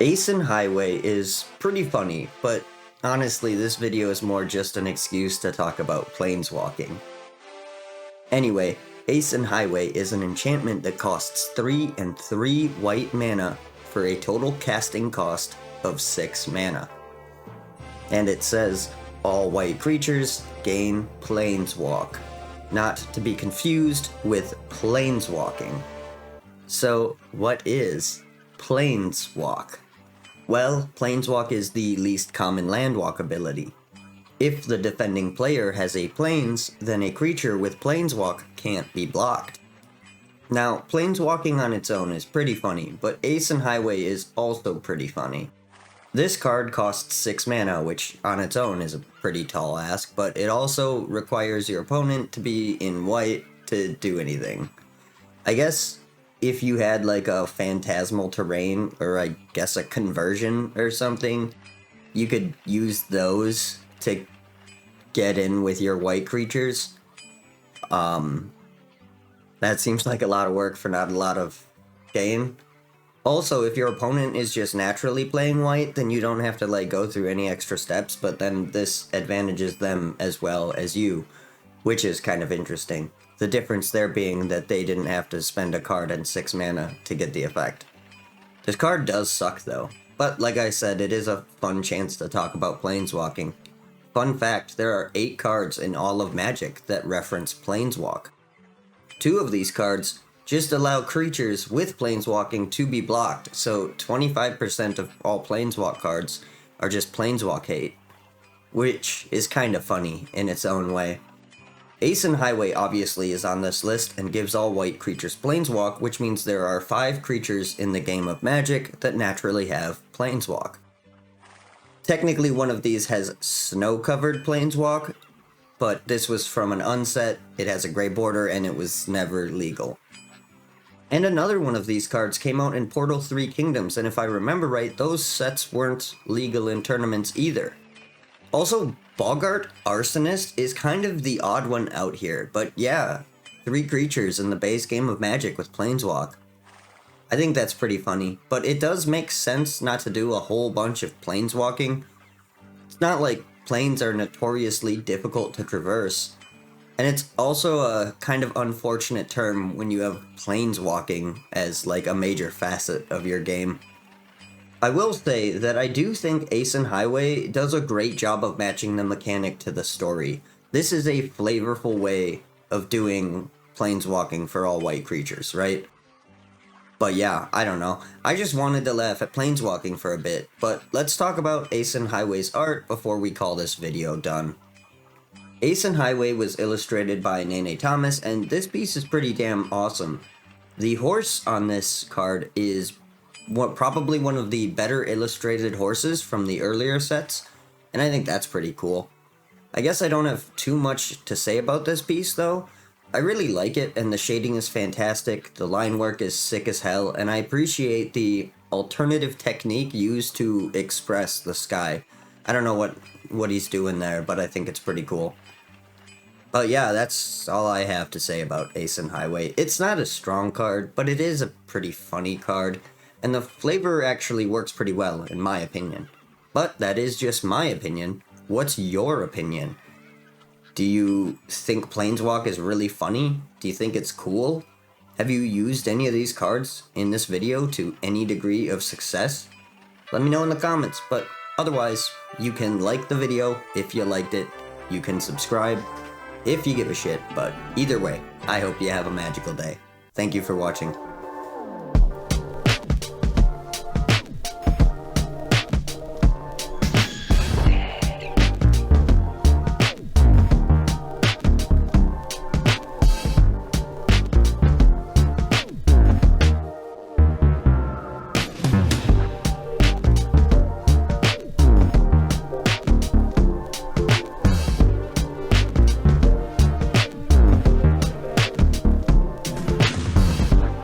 Aysen Highway is pretty funny, but honestly this video is more just an excuse to talk about Plainswalking. Anyway, Aysen Highway is an enchantment that costs 3 and 3 white mana for a total casting cost of 6 mana. And it says, all white creatures gain Plainswalk, not to be confused with Plainswalking. So what is Plainswalk? Well, Plainswalk is the least common landwalk ability. If the defending player has a Plains, then a creature with Plainswalk can't be blocked. Now, Plainswalking on its own is pretty funny, but Aysen Highway is also pretty funny. This card costs 6 mana, which on its own is a pretty tall ask, but it also requires your opponent to be in white to do anything. I guess if you had like a phantasmal terrain, or I guess a conversion or something, you could use those to get in with your white creatures. That seems like a lot of work for not a lot of gain. Also, if your opponent is just naturally playing white, then you don't have to like go through any extra steps, but then this advantages them as well as you, which is kind of interesting. The difference there being that they didn't have to spend a card and 6 mana to get the effect. This card does suck though, but like I said, it is a fun chance to talk about Plainswalking. Fun fact, there are 8 cards in all of Magic that reference Plainswalk. 2 of these cards just allow creatures with Plainswalking to be blocked, so 25% of all Plainswalk cards are just Plainswalk hate, which is kind of funny in its own way. Aysen Highway obviously is on this list and gives all white creatures Plainswalk, which means there are 5 creatures in the game of Magic that naturally have Plainswalk. Technically one of these has snow-covered Plainswalk, but this was from an unset, it has a gray border, and it was never legal. And another one of these cards came out in Portal 3 Kingdoms, and if I remember right, those sets weren't legal in tournaments either. Also, Boggart Arsonist is kind of the odd one out here, but yeah, 3 creatures in the base game of Magic with Plainswalk. I think that's pretty funny, but it does make sense not to do a whole bunch of Plainswalking. It's not like plains are notoriously difficult to traverse, and it's also a kind of unfortunate term when you have Plainswalking as like a major facet of your game. I will say that I do think Aysen Highway does a great job of matching the mechanic to the story. This is a flavorful way of doing Plainswalking for all white creatures, right? But yeah, I don't know. I just wanted to laugh at Plainswalking for a bit, but let's talk about Aysen Highway's art before we call this video done. Aysen Highway was illustrated by Nene Thomas, and this piece is pretty damn awesome. The horse on this card is probably one of the better illustrated horses from the earlier sets, and I think that's pretty cool. I guess I don't have too much to say about this piece though. I really like it, and the shading is fantastic, the line work is sick as hell, and I appreciate the alternative technique used to express the sky. I don't know what he's doing there, but I think it's pretty cool. But yeah, that's all I have to say about Aysen Highway. It's not a strong card, but it is a pretty funny card, and the flavor actually works pretty well, in my opinion. But that is just my opinion. What's your opinion? Do you think Plainswalk is really funny? Do you think it's cool? Have you used any of these cards in this video to any degree of success? Let me know in the comments, but otherwise, you can like the video if you liked it. You can subscribe if you give a shit, but either way, I hope you have a magical day. Thank you for watching.